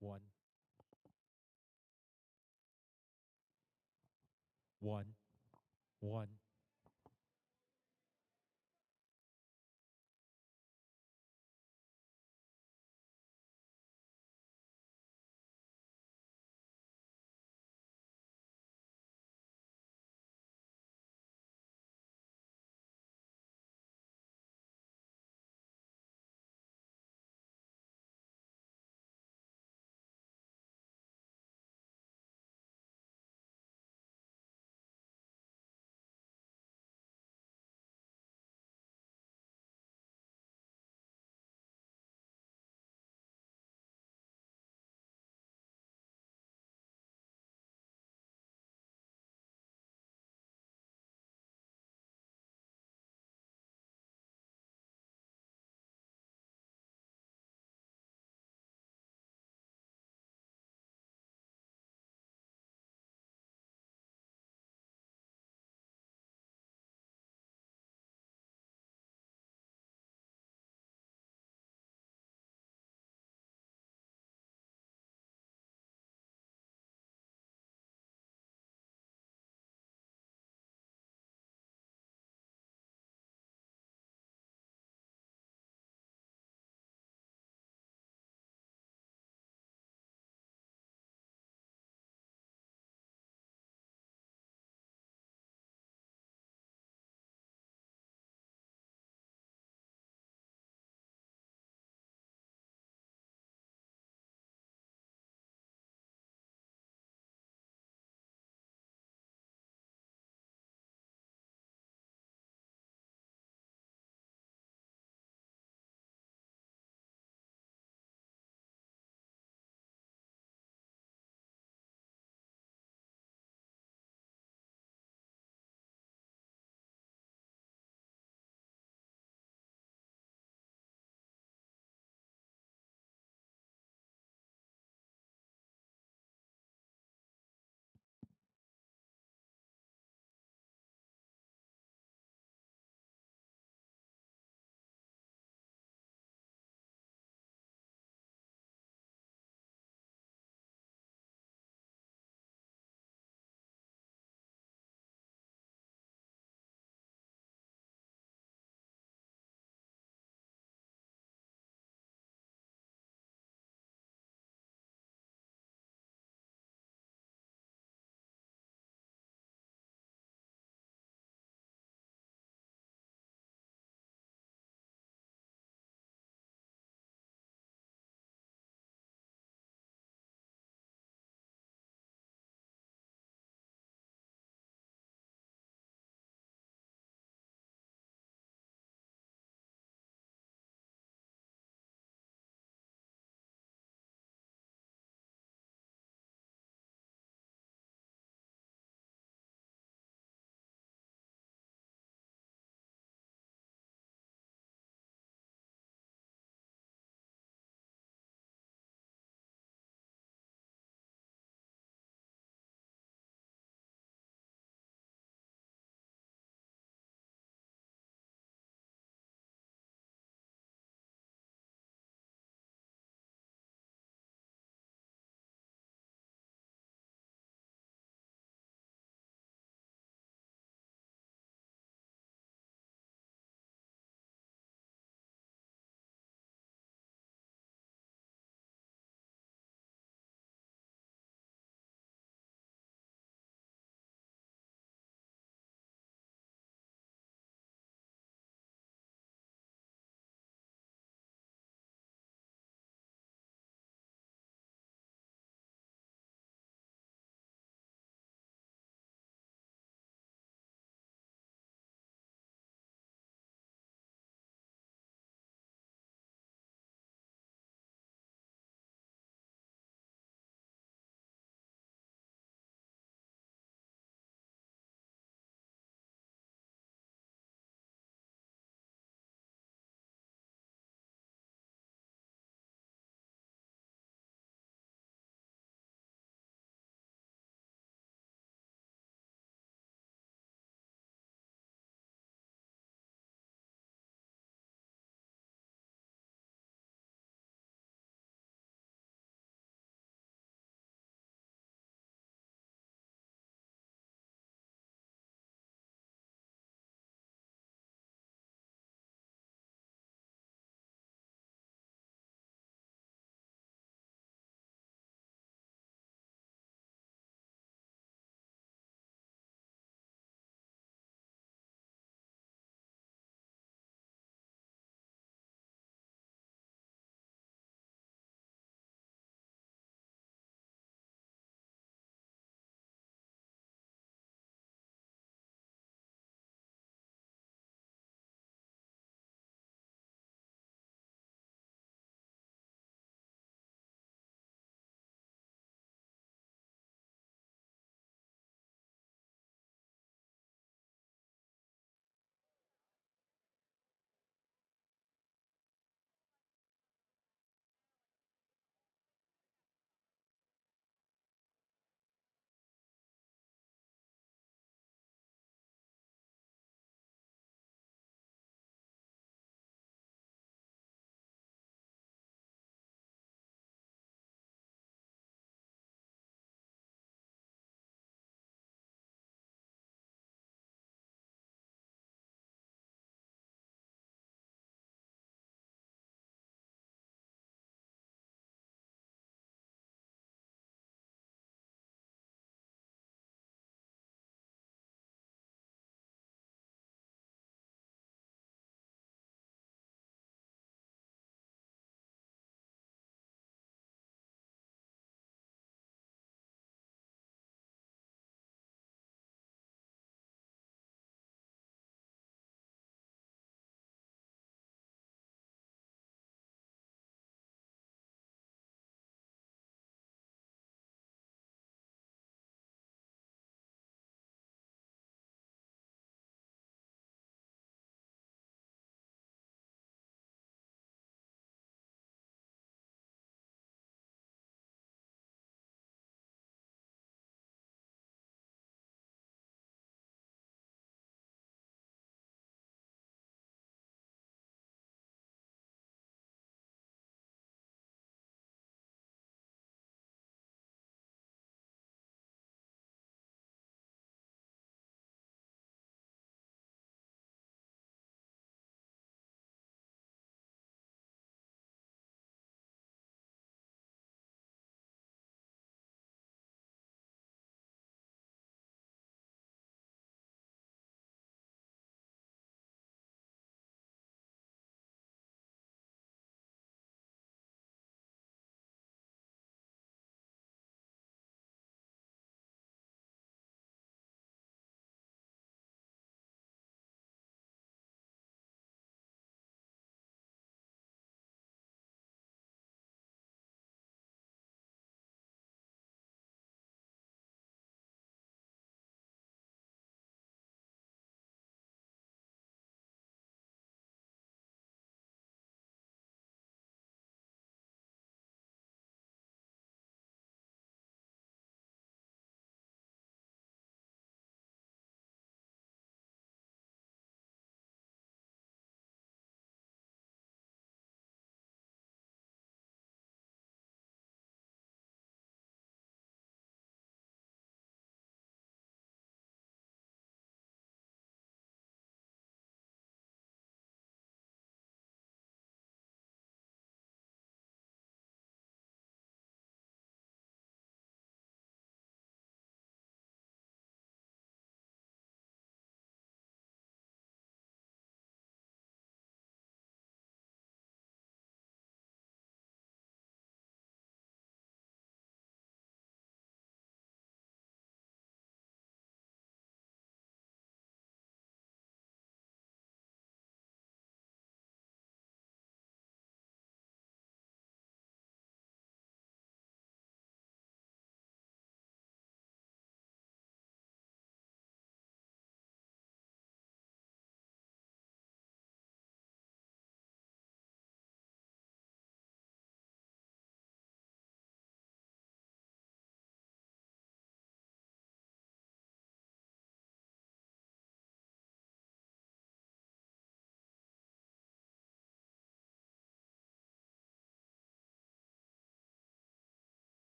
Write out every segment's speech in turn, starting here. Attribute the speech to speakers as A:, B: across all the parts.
A: One, one, one.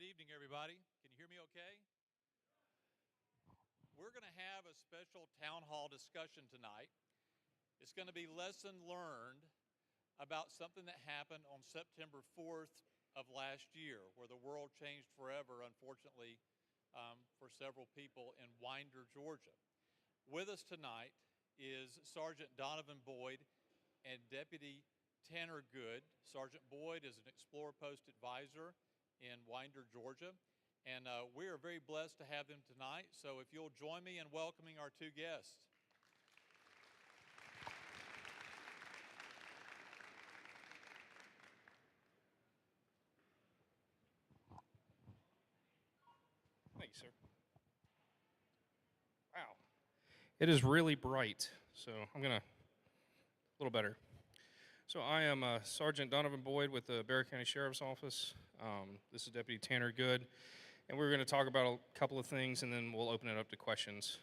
B: evening, everybody. Can you hear me okay? We're going to have a special town hall discussion tonight. It's going to be lesson learned about something that happened on September 4th of last year, where the world changed forever, unfortunately, for several people in Winder, Georgia. With us tonight is Sergeant Donovan Boyd and Deputy Tanner Good. Sergeant Boyd is an Explorer Post advisor in Winder, Georgia, and we are very blessed to have them tonight. So if you'll join me in welcoming our two guests.
C: Thank you, sir. Wow. It is really bright, so I'm going to, a little better. So I am Sergeant Donovan Boyd with the Barrow County Sheriff's Office. This is Deputy Tanner Good, and we're going to talk about a couple of things, and then we'll open it up to questions.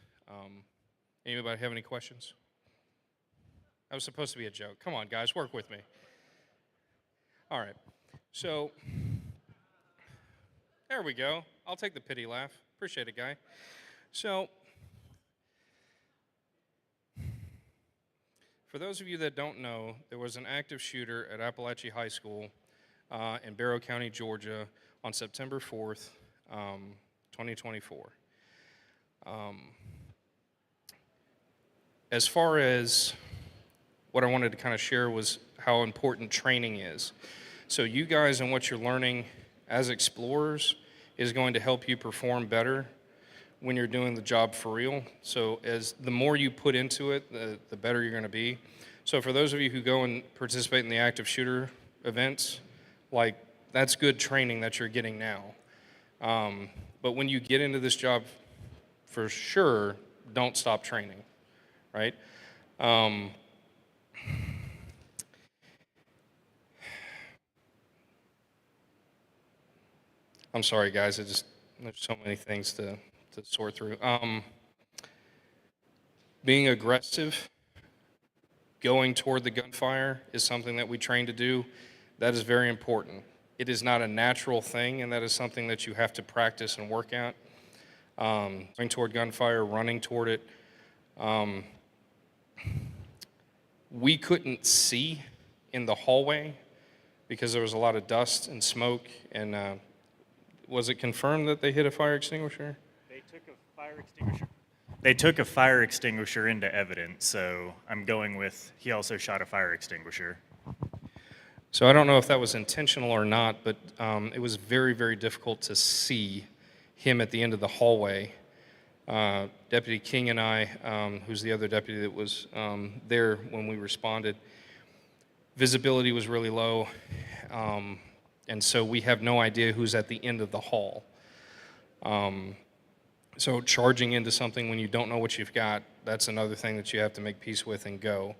C: Anybody have any questions? That was supposed to be a joke. Come on, guys, work with me. All right. So there we go. I'll take the pity laugh. Appreciate it, guy. So for those of you that don't know, there was an active shooter at Apalachee High School in Barrow County, Georgia on September 4th, 2024. As far as what I wanted to kind of share was how important training is. So you guys and what you're learning as explorers is going to help you perform better when you're doing the job for real. So as the more you put into it, the better you're going to be. So for those of you who go and participate in the active shooter events, like that's good training that you're getting now. But when you get into this job, for sure, don't stop training, right? I'm sorry, guys. There's so many things to sort through. Being aggressive, going toward the gunfire is something that we train to do. That is very important. It is not a natural thing, and that is something that you have to practice and work at. Going toward gunfire, running toward it. We couldn't see in the hallway because there was a lot of dust and smoke. And was it confirmed that they hit a fire extinguisher?
D: They took a fire extinguisher. They took a fire extinguisher into evidence, so I'm going with he also shot a fire extinguisher.
C: So I don't know if that was intentional or not, but it was very, very difficult to see him at the end of the hallway. Deputy King and I, who's the other deputy that was there when we responded, visibility was really low, and so we have no idea who's at the end of the hall. So charging into something when you don't know what you've got, that's another thing that you have to make peace with and go.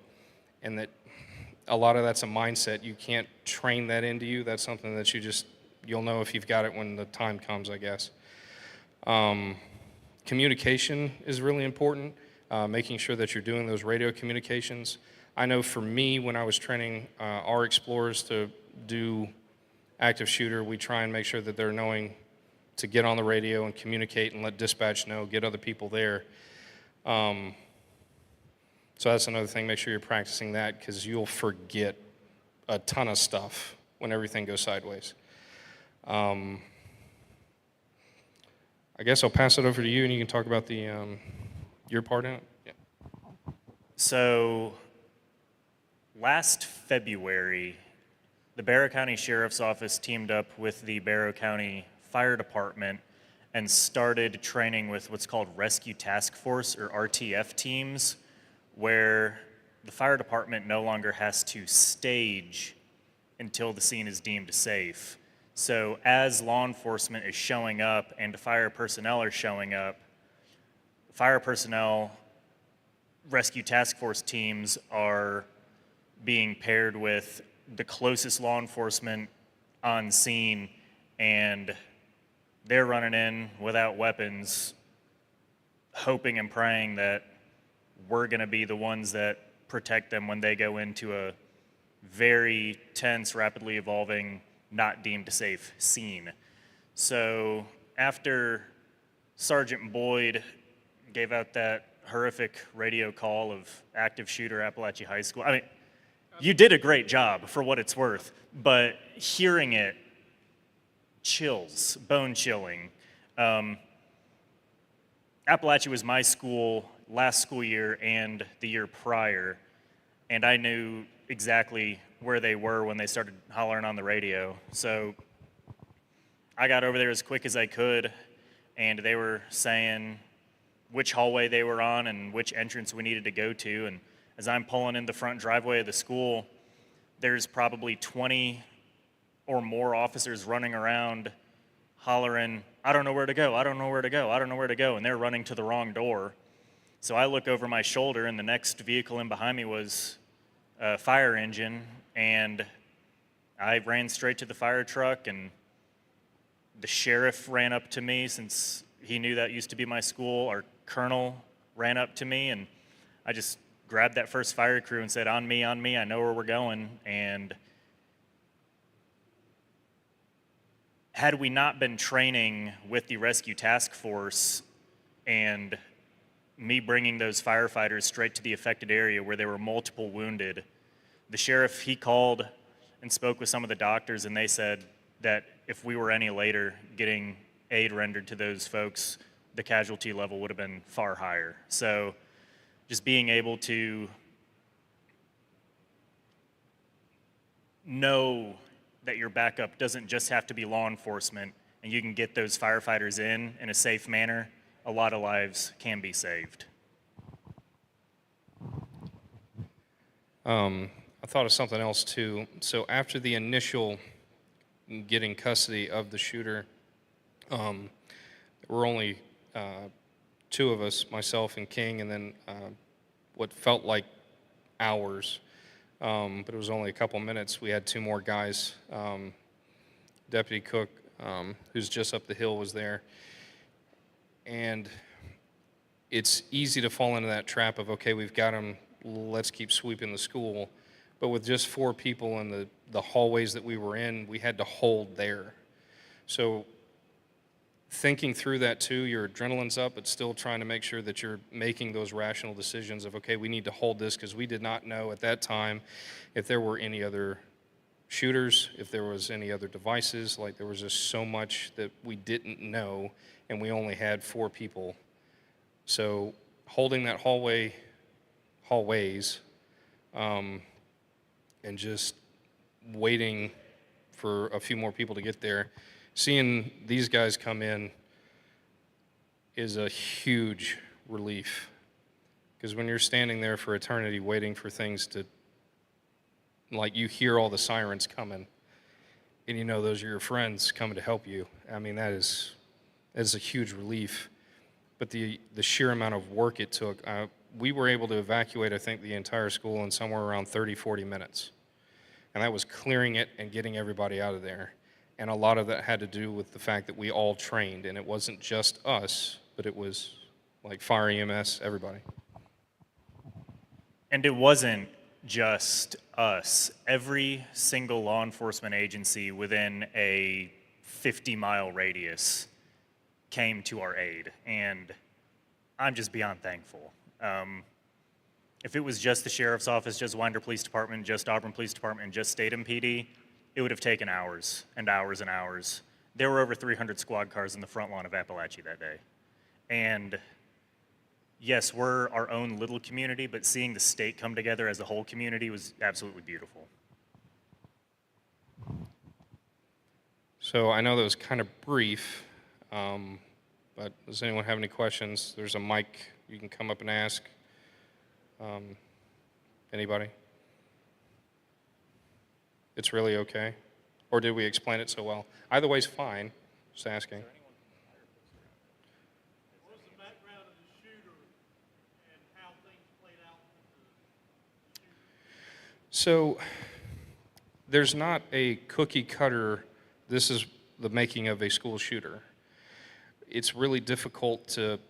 C: And that a lot of that's a mindset. You can't train that into you. That's something that you'll know if you've got it when the time comes, I guess. Communication is really important, making sure that you're doing those radio communications. I know for me, when I was training our explorers to do active shooter, we try and make sure that they're knowing to get on the radio and communicate and let dispatch know, get other people there. So that's another thing, make sure you're practicing that because you'll forget a ton of stuff when everything goes sideways. I guess I'll pass it over to you and you can talk about your part in it. Yeah.
D: So last February, the Barrow County Sheriff's Office teamed up with the Barrow County Fire Department and started training with what's called Rescue Task Force or RTF teams, where the fire department no longer has to stage until the scene is deemed safe. So as law enforcement is showing up and fire personnel are showing up, fire personnel rescue task force teams are being paired with the closest law enforcement on scene, and they're running in without weapons, hoping and praying that we're going to be the ones that protect them when they go into a very tense, rapidly evolving, not deemed safe scene. So after Sergeant Boyd gave out that horrific radio call of active shooter Apalachee High School, I mean, you did a great job for what it's worth, but hearing it chills, bone chilling. Apalachee was my school last school year and the year prior, and I knew exactly where they were when they started hollering on the radio. So I got over there as quick as I could, and they were saying which hallway they were on and which entrance we needed to go to. And as I'm pulling in the front driveway of the school, there's probably 20 or more officers running around hollering, "I don't know where to go, I don't know where to go, I don't know where to go," and they're running to the wrong door. So I look over my shoulder, and the next vehicle in behind me was a fire engine, and I ran straight to the fire truck, and the sheriff ran up to me since he knew that used to be my school. Our colonel ran up to me, and I just grabbed that first fire crew and said, on me, I know where we're going." And had we not been training with the rescue task force and me bringing those firefighters straight to the affected area where there were multiple wounded, the sheriff, he called and spoke with some of the doctors, and they said that if we were any later getting aid rendered to those folks, the casualty level would have been far higher. So just being able to know that your backup doesn't just have to be law enforcement, and you can get those firefighters in a safe manner, a lot of lives can be saved.
C: I thought of something else too. So after the initial getting custody of the shooter, there were only two of us, myself and King, and then what felt like hours, but it was only a couple minutes. We had two more guys. Deputy Cook, who's just up the hill, was there. And it's easy to fall into that trap of, okay, we've got him, let's keep sweeping the school. But with just 4 people in the hallways that we were in, we had to hold there. So thinking through that too, your adrenaline's up, but still trying to make sure that you're making those rational decisions of, okay, we need to hold this, because we did not know at that time if there were any other shooters, if there was any other devices. Like, there was just so much that we didn't know, and we only had 4 people. So holding that hallways, and just waiting for a few more people to get there, seeing these guys come in is a huge relief. Because when you're standing there for eternity waiting for things to, like, you hear all the sirens coming, and you know those are your friends coming to help you. I mean, that is a huge relief. But the sheer amount of work it took, we were able to evacuate, I think, the entire school in somewhere around 30, 40 minutes. And that was clearing it and getting everybody out of there. And a lot of that had to do with the fact that we all trained, and it wasn't just us, but it was like fire, EMS, everybody.
D: And it wasn't just us. Every single law enforcement agency within a 50-mile radius came to our aid, and I'm just beyond thankful. If it was just the Sheriff's Office, just Winder Police Department, just Auburn Police Department, and just Statham PD, it would have taken hours and hours and hours. There were over 300 squad cars in the front lawn of Apalachee that day. And yes, we're our own little community, but seeing the state come together as a whole community was absolutely beautiful.
C: So I know that was kind of brief, but does anyone have any questions? There's a mic you can come up and ask. Anybody? It's really okay? Or did we explain it so well? Either way's fine, just asking.
E: What was the background of the shooter and how things played out with the shooter?
C: So there's not a cookie cutter, this is the making of a school shooter. It's really difficult to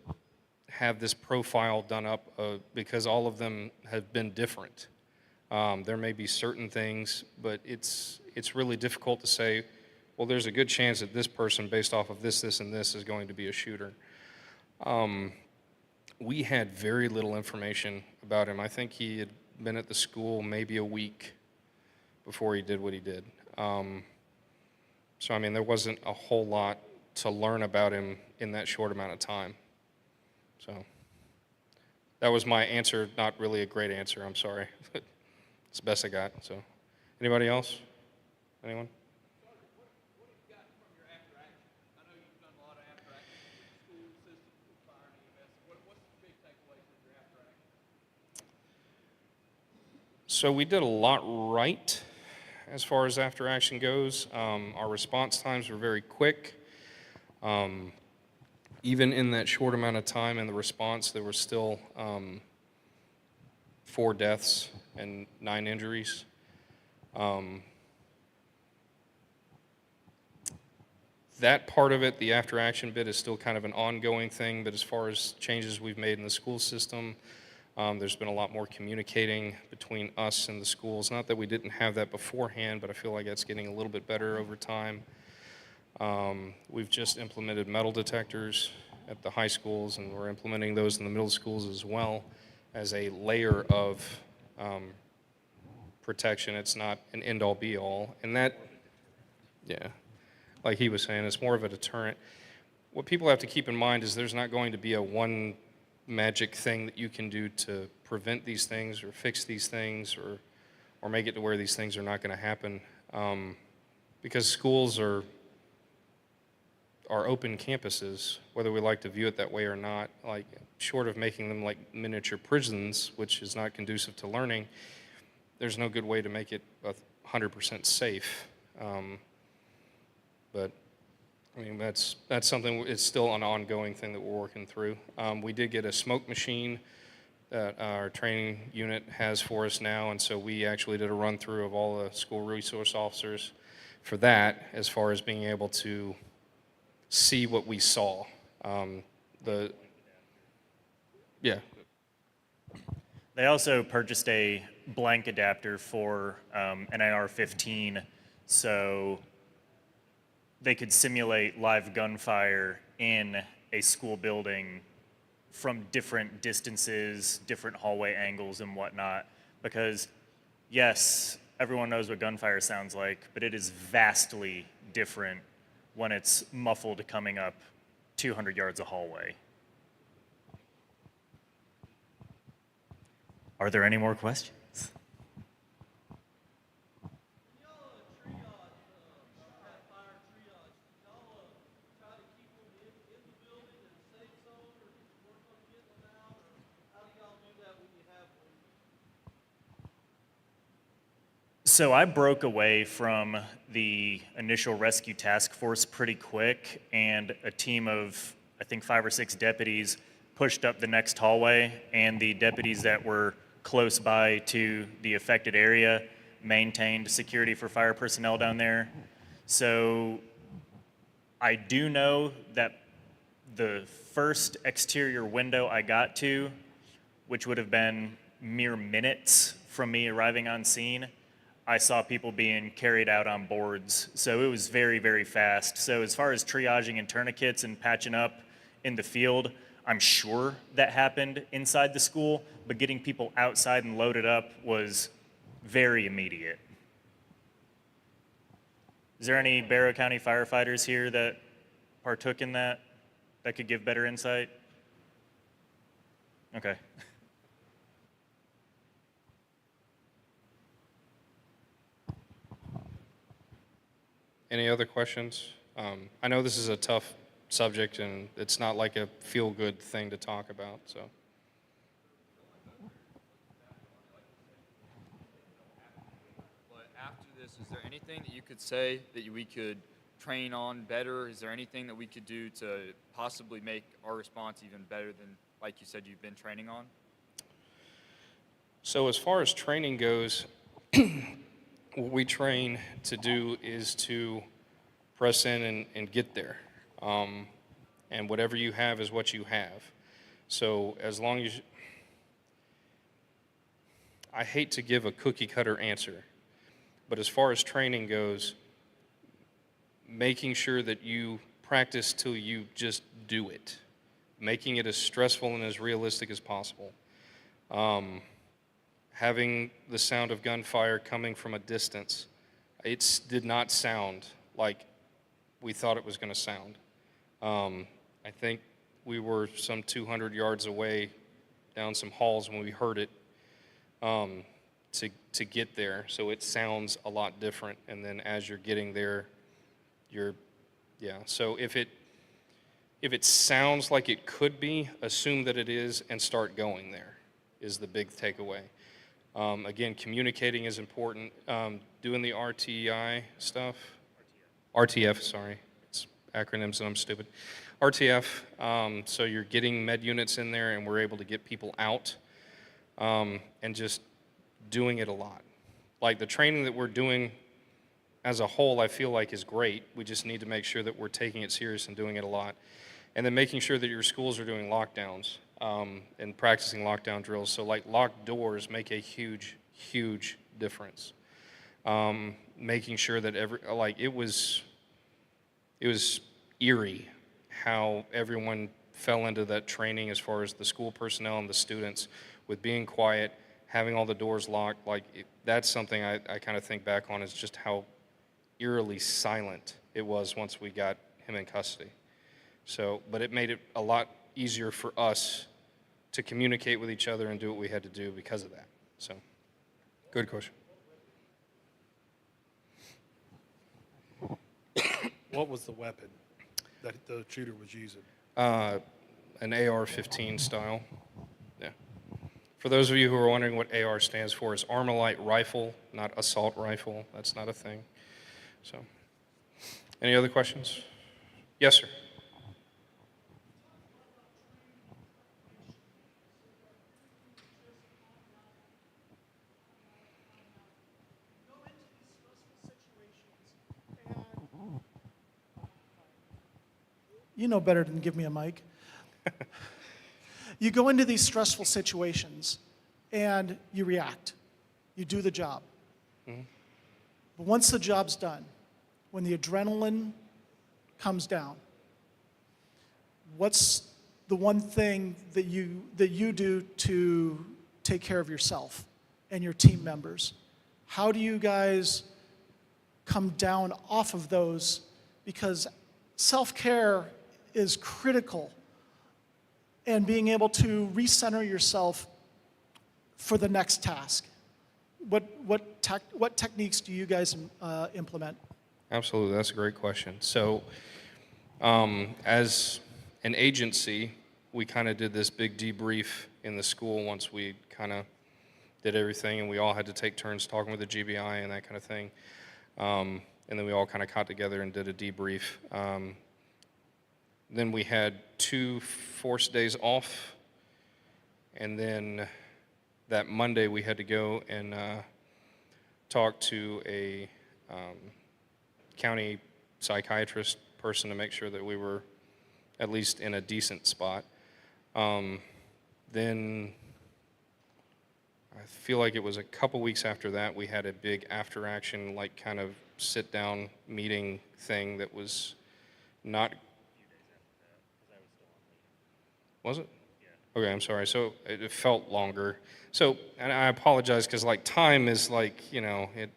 C: have this profile done up because all of them have been different. There may be certain things, but it's really difficult to say well, there's a good chance that this person, based off of this, this, and this, is going to be a shooter. We had very little information about him. I think he had been at the school maybe a week before he did what he did. So, I mean, there wasn't a whole lot to learn about him in that short amount of time. So, that was my answer. Not really a great answer, I'm sorry. It's the best I got, so. Anybody else? Anyone?
B: What have you gotten from your after action? I know you've done a lot of after action with the school system, with fire and EMS. What's the big takeaways of your after action?
C: So we did a lot right as far as after action goes. Our response times were very quick. Even in that short amount of time in the response, there were still 4 deaths and 9 injuries. That part of it, the after action bit, is still kind of an ongoing thing, but as far as changes we've made in the school system, there's been a lot more communicating between us and the schools. Not that we didn't have that beforehand, but I feel like that's getting a little bit better over time. We've just implemented metal detectors at the high schools, and we're implementing those in the middle schools as well as a layer of protection. It's not an end-all be-all. And that, yeah, like he was saying, it's more of a deterrent. What people have to keep in mind is there's not going to be a one magic thing that you can do to prevent these things or fix these things or make it to where these things are not going to happen. Because schools are open campuses, whether we like to view it that way or not. Like, short of making them like miniature prisons, which is not conducive to learning, there's no good way to make it 100% safe. But I mean, that's something, it's still an ongoing thing that we're working through. We did get a smoke machine that our training unit has for us now, and so we actually did a run through of all the school resource officers for that, as far as being able to see what we saw. Yeah.
D: They also purchased a blank adapter for NIR 15, so they could simulate live gunfire in a school building from different distances, different hallway angles and whatnot. Because yes, everyone knows what gunfire sounds like, but it is vastly different when it's muffled coming up 200 yards of hallway. Are there any more questions? So I broke away from the initial rescue task force pretty quick, and a team of, I think, 5 or 6 deputies pushed up the next hallway, and the deputies that were close by to the affected area maintained security for fire personnel down there. So I do know that the first exterior window I got to, which would have been mere minutes from me arriving on scene, I saw people being carried out on boards. So it was very, very fast. So as far as triaging and tourniquets and patching up in the field, I'm sure that happened inside the school, but getting people outside and loaded up was very immediate. Is there any Barrow County firefighters here that partook in that could give better insight? Okay.
C: Any other questions? I know this is a tough subject, and it's not like a feel-good thing to talk about, so.
F: But after this, is there anything that you could say that we could train on better? Is there anything that we could do to possibly make our response even better than, like you said, you've been training on?
C: So as far as training goes, what we train to do is to press in and get there. And whatever you have is what you have. So as long as I hate to give a cookie cutter answer, but as far as training goes, making sure that you practice till you just do it, making it as stressful and as realistic as possible. Having the sound of gunfire coming from a distance, it did not sound like we thought it was going to sound. I think we were some 200 yards away down some halls when we heard it to get there. So it sounds a lot different. And then as you're getting there, yeah. So if it sounds like it could be, assume that it is and start going there is the big takeaway. Again, communicating is important. Doing the RTI stuff. RTF, sorry. It's acronyms and I'm stupid. RTF, so you're getting med units in there and we're able to get people out and just doing it a lot. Like the training that we're doing as a whole, I feel like is great. We just need to make sure that we're taking it serious and doing it a lot. And then making sure that your schools are doing lockdowns and practicing lockdown drills. So like locked doors make a huge, huge difference. Making sure that it was eerie how everyone fell into that training as far as the school personnel and the students with being quiet, having all the doors locked. That's something I kind of think back on is just how eerily silent it was once we got him in custody. So, but it made it a lot easier for us to communicate with each other and do what we had to do because of that. So, good question.
G: What was the weapon that the shooter was using?
C: An AR-15 style. Yeah. For those of you who are wondering what AR stands for, it's Armalite Rifle, not Assault Rifle. That's not a thing. So, any other questions? Yes, sir.
H: You know better than give me a mic. You go into these stressful situations and you react. You do the job. Mm-hmm. But once the job's done, when the adrenaline comes down, what's the one thing that you do to take care of yourself and your team members? How do you guys come down off of those? Because self-care is critical, and being able to recenter yourself for the next task. What techniques do you guys implement?
C: Absolutely, that's a great question. So, as an agency, we kind of did this big debrief in the school once we kind of did everything, and we all had to take turns talking with the GBI and that kind of thing. And then we all kind of got together and did a debrief. Then we had 2 forced days off, and then that Monday we had to go and talk to a county psychiatrist person to make sure that we were at least in a decent spot. Then I feel like it was a couple weeks after that we had a big after action, like kind of sit down meeting thing that was not. Was it? Yeah. Okay, I'm sorry. So it felt longer. So, and I apologize because like time is like, it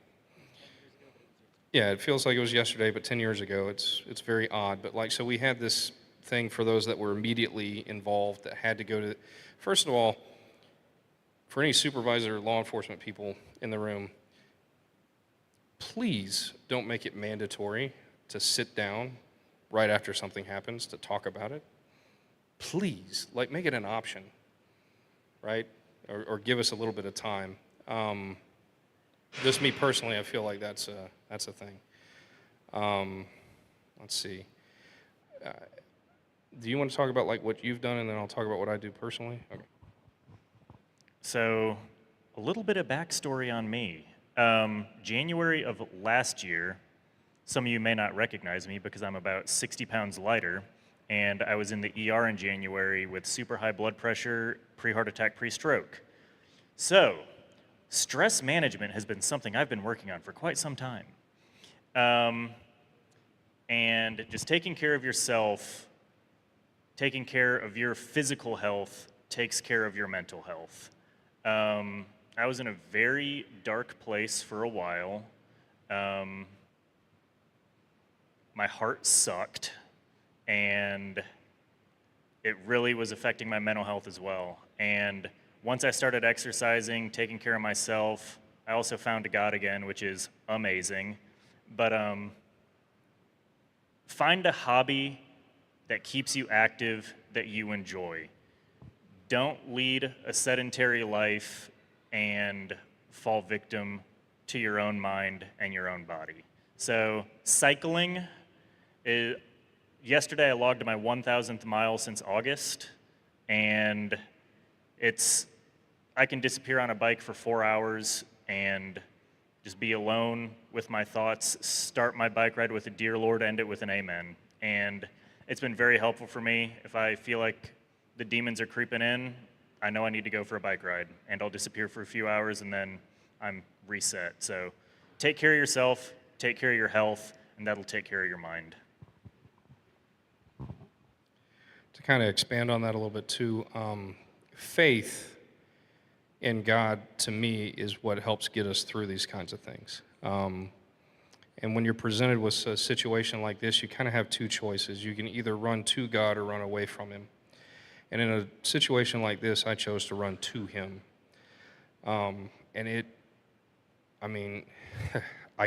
C: feels like it was yesterday, but 10 years ago. It's very odd. But like, so we had this thing for those that were immediately involved that had to go to, first of all, for any supervisor or law enforcement people in the room, please don't make it mandatory to sit down right after something happens to talk about it. Please, make it an option, right? Or give us a little bit of time. Just me personally, I feel like that's a thing. Let's see. Do you want to talk about what you've done, and then I'll talk about what I do personally? Okay.
D: So, a little bit of backstory on me. January of last year, some of you may not recognize me because I'm about 60 pounds lighter. And I was in the ER in January with super high blood pressure, pre-heart attack, pre-stroke. So, stress management has been something I've been working on for quite some time. And just taking care of yourself, taking care of your physical health, takes care of your mental health. I was in a very dark place for a while. My heart sucked, and it really was affecting my mental health as well. And once I started exercising, taking care of myself, I also found God again, which is amazing. But find a hobby that keeps you active, that you enjoy. Don't lead a sedentary life and fall victim to your own mind and your own body. So cycling, yesterday I logged my 1,000th mile since August, and I can disappear on a bike for 4 hours and just be alone with my thoughts, start my bike ride with a dear Lord, end it with an amen. And it's been very helpful for me. If I feel like the demons are creeping in, I know I need to go for a bike ride, and I'll disappear for a few hours and then I'm reset. So take care of yourself, take care of your health, and that'll take care of your mind.
C: To kind of expand on that a little bit too, faith in God, to me, is what helps get us through these kinds of things. And when you're presented with a situation like this, you kind of have two choices. You can either run to God or run away from Him. And in a situation like this, I chose to run to Him. I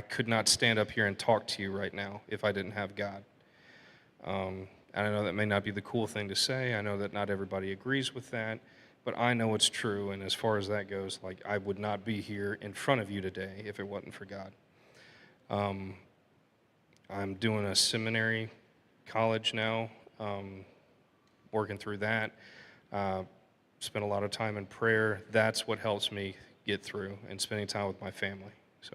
C: could not stand up here and talk to you right now if I didn't have God. And I know that may not be the cool thing to say. I know that not everybody agrees with that. But I know it's true, and as far as that goes, like, I would not be here in front of you today if it wasn't for God. I'm doing a seminary, college now, working through that. Spend a lot of time in prayer. That's what helps me get through, and spending time with my family. So,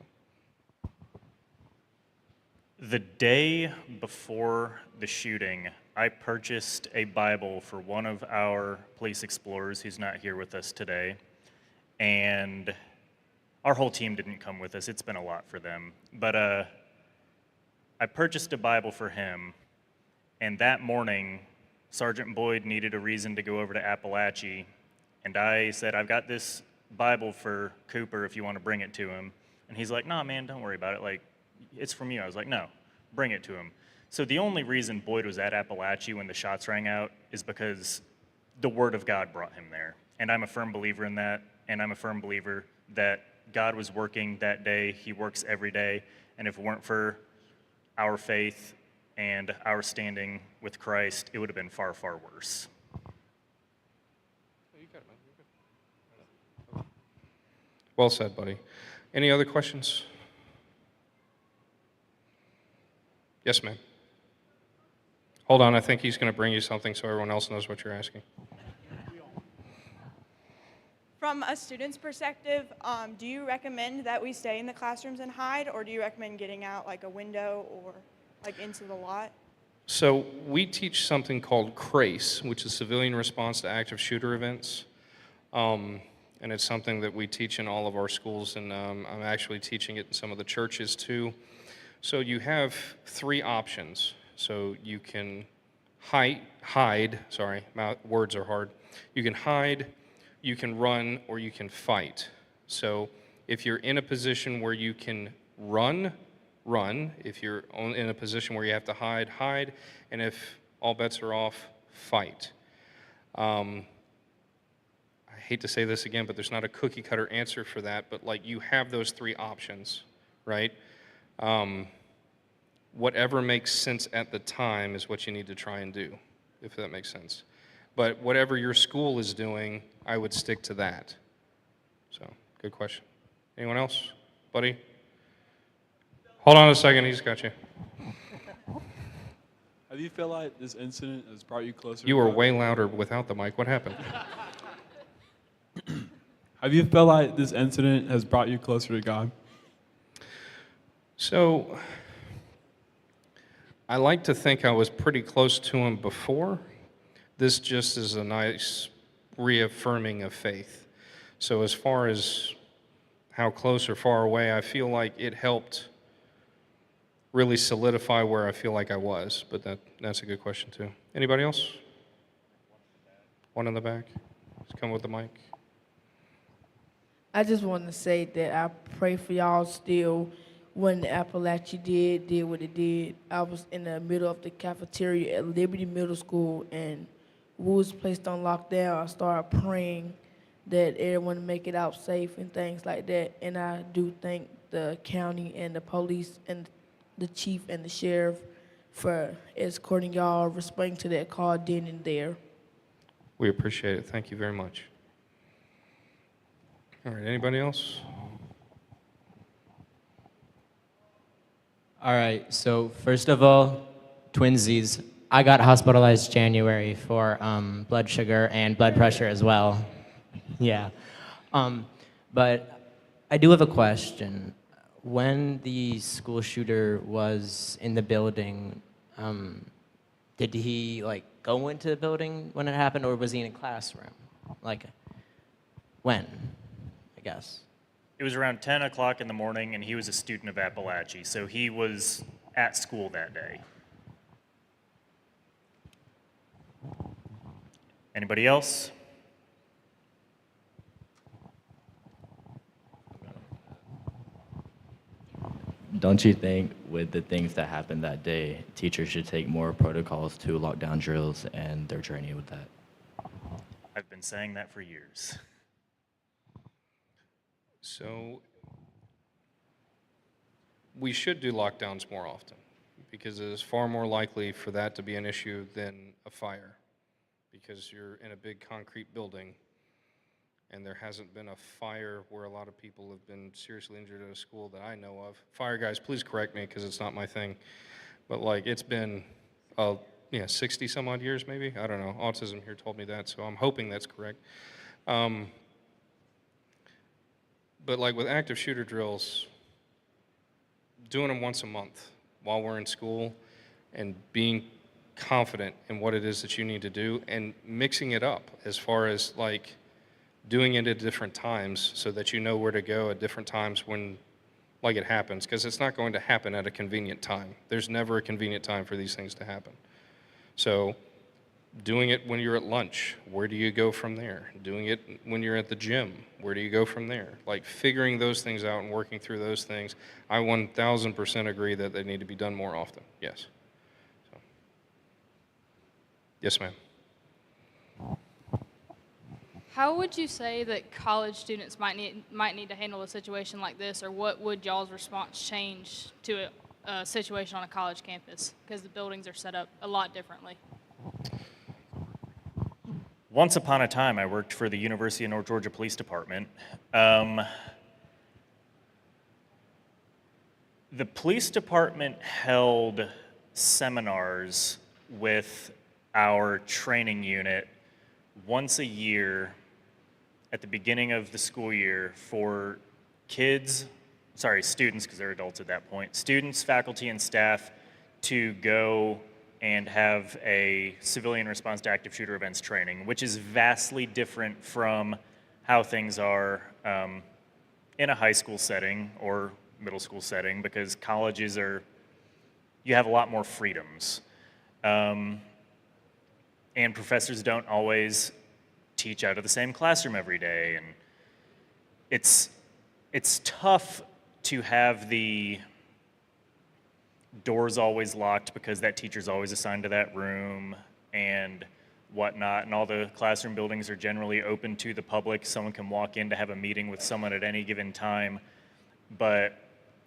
D: the day before the shooting, I purchased a Bible for one of our police explorers who's not here with us today. And our whole team didn't come with us. It's been a lot for them. But I purchased a Bible for him. And that morning, Sergeant Boyd needed a reason to go over to Apalachee. And I said, I've got this Bible for Cooper if you want to bring it to him. And he's like, nah, man, don't worry about it. Like, it's from you. I was like, no, bring it to him. So the only reason Boyd was at Apalachee when the shots rang out is because the Word of God brought him there. And I'm a firm believer in that, and I'm a firm believer that God was working that day. He works every day, and if it weren't for our faith and our standing with Christ, it would have been far, far worse.
C: well said, buddy. Any other questions? Yes, ma'am. Hold on, I think he's going to bring you something so everyone else knows what you're asking.
I: From a student's perspective, do you recommend that we stay in the classrooms and hide, or do you recommend getting out like a window or like into the lot?
C: So we teach something called CRACE, which is Civilian Response to Active Shooter Events. And it's something that we teach in all of our schools, and I'm actually teaching it in some of the churches too. So you have three options. So you can hide, sorry, words are hard. You can hide, you can run, or you can fight. So if you're in a position where you can run. If you're in a position where you have to hide. And if all bets are off, fight. I hate to say this again, but there's not a cookie cutter answer for that, but like you have those three options, right? Whatever makes sense at the time is what you need to try and do, if that makes sense. But whatever your school is doing, I would stick to that. So, good question. Anyone else? Buddy? Hold on a second, he's got you.
J: Have you felt like this incident has brought you closer?
C: You were way louder without the mic. What happened?
J: Have you felt like this incident has brought you closer to God?
C: So, I like to think I was pretty close to him before. This just is a nice reaffirming of faith. So as far as how close or far away, I feel like it helped really solidify where I feel like I was, but that's a good question too. Anybody else? One in the back. Just come with the mic.
K: I just want to say that I pray for y'all still. When the Apalachee did what it did, I was in the middle of the cafeteria at Liberty Middle School, and we was placed on lockdown. I started praying that everyone make it out safe and things like that. And I do thank the county and the police and the chief and the sheriff for escorting y'all, responding to that call then and there.
C: We appreciate it. Thank you very much. All right, anybody else?
L: All right, so first of all, twinsies. I got hospitalized January for blood sugar and blood pressure as well. Yeah. But I do have a question. When the school shooter was in the building, did he like go into the building when it happened, or was he in a classroom? Like, when, I guess?
D: It was around 10 o'clock in the morning, and he was a student of Apalachee, so he was at school that day. Anybody else?
M: Don't you think with the things that happened that day, teachers should take more protocols to lockdown drills and their training with that?
D: I've been saying that for years.
C: So we should do lockdowns more often because it is far more likely for that to be an issue than a fire, because you're in a big concrete building and there hasn't been a fire where a lot of people have been seriously injured at a school that I know of. Fire guys, please correct me because it's not my thing. But like, it's been 60 some odd years maybe. I don't know. Autism here told me that, so I'm hoping that's correct. But like with active shooter drills, doing them once a month while we're in school and being confident in what it is that you need to do and mixing it up as far as like doing it at different times so that you know where to go at different times when like it happens, because it's not going to happen at a convenient time. There's never a convenient time for these things to happen. So doing it when you're at lunch, where do you go from there? Doing it when you're at the gym, where do you go from there? Like figuring those things out and working through those things, I 1000% agree that they need to be done more often, yes. So. Yes, ma'am.
N: How would you say that college students might need to handle a situation like this, or what would y'all's response change to a situation on a college campus? Because the buildings are set up a lot differently.
D: Once upon a time, I worked for the University of North Georgia Police Department. The police department held seminars with our training unit once a year at the beginning of the school year for students, because they're adults at that point, students, faculty, and staff to go and have a civilian response to active shooter events training, which is vastly different from how things are in a high school setting or middle school setting, because colleges you have a lot more freedoms. And professors don't always teach out of the same classroom every day. And it's tough to have the doors always locked because that teacher's always assigned to that room and whatnot, and all the classroom buildings are generally open to the public. Someone can walk in to have a meeting with someone at any given time. But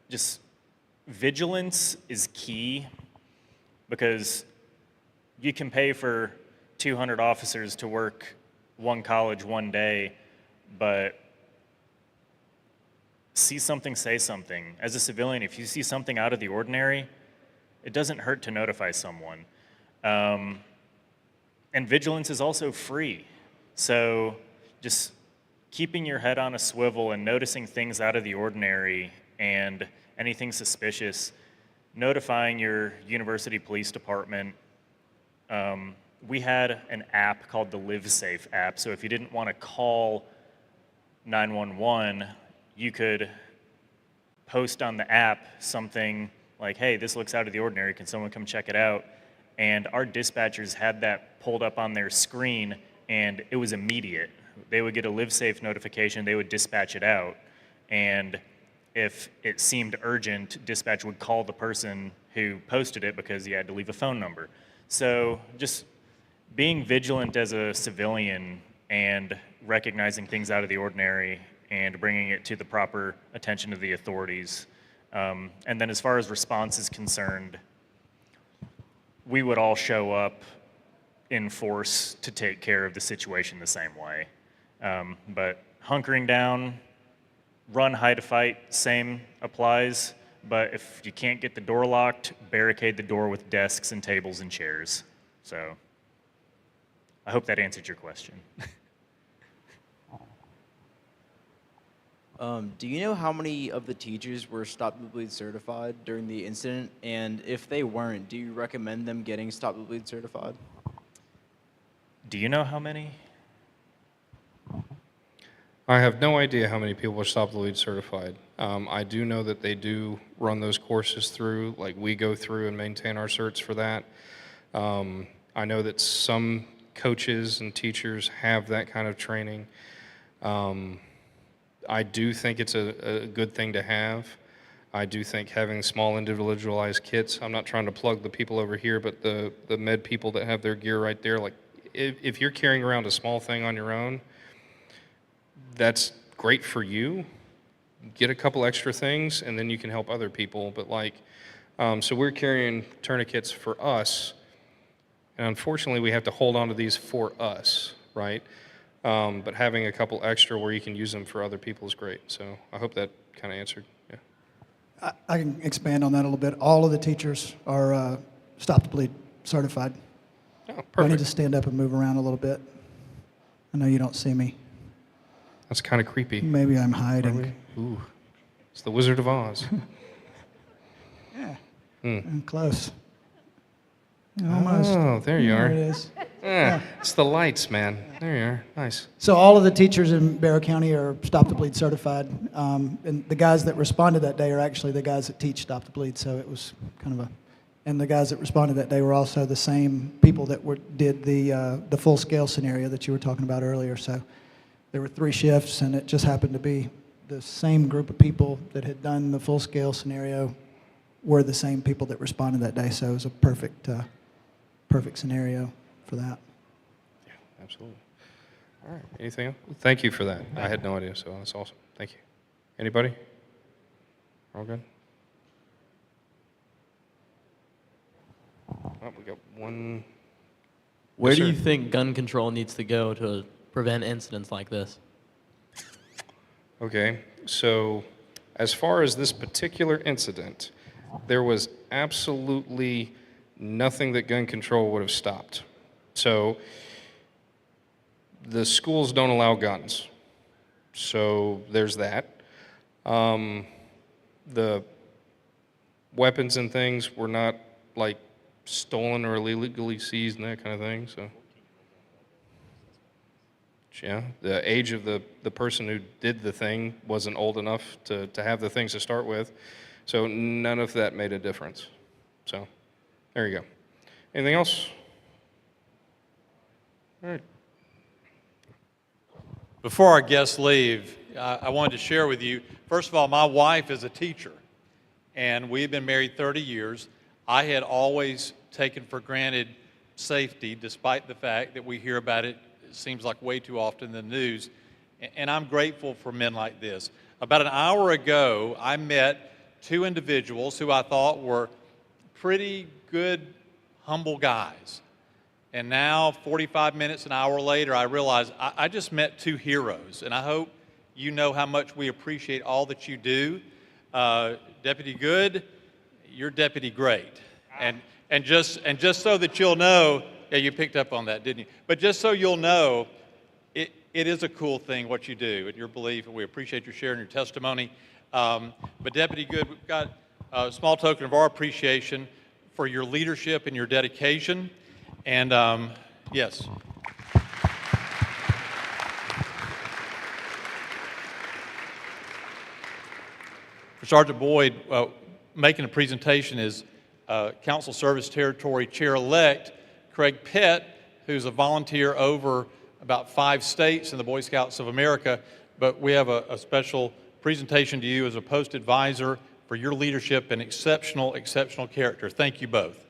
D: just vigilance is key, because you can pay for 200 officers to work one college one day, but see something, say something. As a civilian, if you see something out of the ordinary, it doesn't hurt to notify someone. And vigilance is also free. So just keeping your head on a swivel and noticing things out of the ordinary and anything suspicious, notifying your university police department. We had an app called the Live Safe app, so if you didn't want to call 911, you could post on the app something like, hey, this looks out of the ordinary, can someone come check it out? And our dispatchers had that pulled up on their screen, and it was immediate. They would get a live safe notification, they would dispatch it out, and if it seemed urgent, dispatch would call the person who posted it because he had to leave a phone number. So just being vigilant as a civilian and recognizing things out of the ordinary and bringing it to the proper attention of the authorities. And then as far as response is concerned, we would all show up in force to take care of the situation the same way. But hunkering down, run, hide, fight, same applies. But if you can't get the door locked, barricade the door with desks and tables and chairs. So I hope that answered your question.
O: Do you know how many of the teachers were Stop the Bleed certified during the incident? And if they weren't, do you recommend them getting Stop the Bleed certified?
D: Do you know how many?
C: I have no idea how many people are Stop the Bleed certified. I do know that they do run those courses through, like we go through and maintain our certs for that. I know that some coaches and teachers have that kind of training. I do think it's a good thing to have. I do think having small individualized kits, I'm not trying to plug the people over here, but the med people that have their gear right there, like if you're carrying around a small thing on your own, that's great for you. Get a couple extra things and then you can help other people. But like, so we're carrying tourniquets for us, and unfortunately we have to hold on to these for us, right? But having a couple extra where you can use them for other people is great. So I hope that kind of answered. Yeah.
P: I can expand on that a little bit. All of the teachers are Stop the Bleed certified.
C: Oh, perfect.
P: I need to stand up and move around a little bit. I know you don't see me.
C: That's kind of creepy.
P: Maybe I'm hiding.
C: Ooh, it's the Wizard of Oz.
P: Yeah,
C: Mm.
P: I'm close. Almost.
C: Oh, there you are.
P: There it is.
C: Yeah, it's the lights, man. There you are. Nice.
P: So all of the teachers in Barrow County are Stop the Bleed certified, and the guys that responded that day are actually the guys that teach Stop the Bleed. So it was kind of a, and the guys that responded that day were also the same people that did the full scale scenario that you were talking about earlier. So there were 3 shifts, and it just happened to be the same group of people that had done the full scale scenario were the same people that responded that day. So it was a perfect scenario for that.
C: Yeah, absolutely. All right. Anything else? Thank you for that. I had no idea, so that's awesome. Thank you. Anybody? All good? Oh, we got one.
Q: Where
C: Yes,
Q: do
C: sir.
Q: you think gun control needs to go to prevent incidents like this?
C: Okay, so as far as this particular incident, there was absolutely nothing that gun control would have stopped. So the schools don't allow guns. So there's that. The weapons and things were not like stolen or illegally seized and that kind of thing. So yeah, the age of the person who did the thing wasn't old enough to have the things to start with. So none of that made a difference. So there you go. Anything else? All right.
B: Before our guests leave, I wanted to share with you, first of all, my wife is a teacher, and we've been married 30 years. I had always taken for granted safety, despite the fact that we hear about it, it seems like way too often in the news, and I'm grateful for men like this. About an hour ago, I met 2 individuals who I thought were pretty good, humble guys. And now, 45 minutes, an hour later, I realize I just met 2 heroes, and I hope you know how much we appreciate all that you do. Deputy Good, you're Deputy Great. And just so that you'll know, yeah, you picked up on that, didn't you? But just so you'll know, it is a cool thing what you do and your belief, and we appreciate you sharing your testimony. But Deputy Good, we've got a small token of our appreciation for your leadership and your dedication. And yes. For Sergeant Boyd, making a presentation is Council Service Territory Chair-elect Craig Pett, who's a volunteer over about 5 states in the Boy Scouts of America. But we have a special presentation to you as a post advisor for your leadership and exceptional character. Thank you both.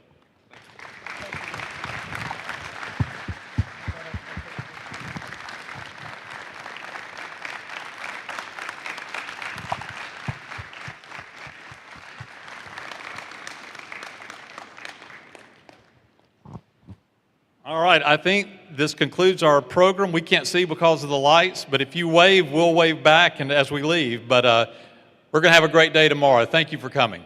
B: All right, I think this concludes our program. We can't see because of the lights, but if you wave, we'll wave back and as we leave. But we're going to have a great day tomorrow. Thank you for coming.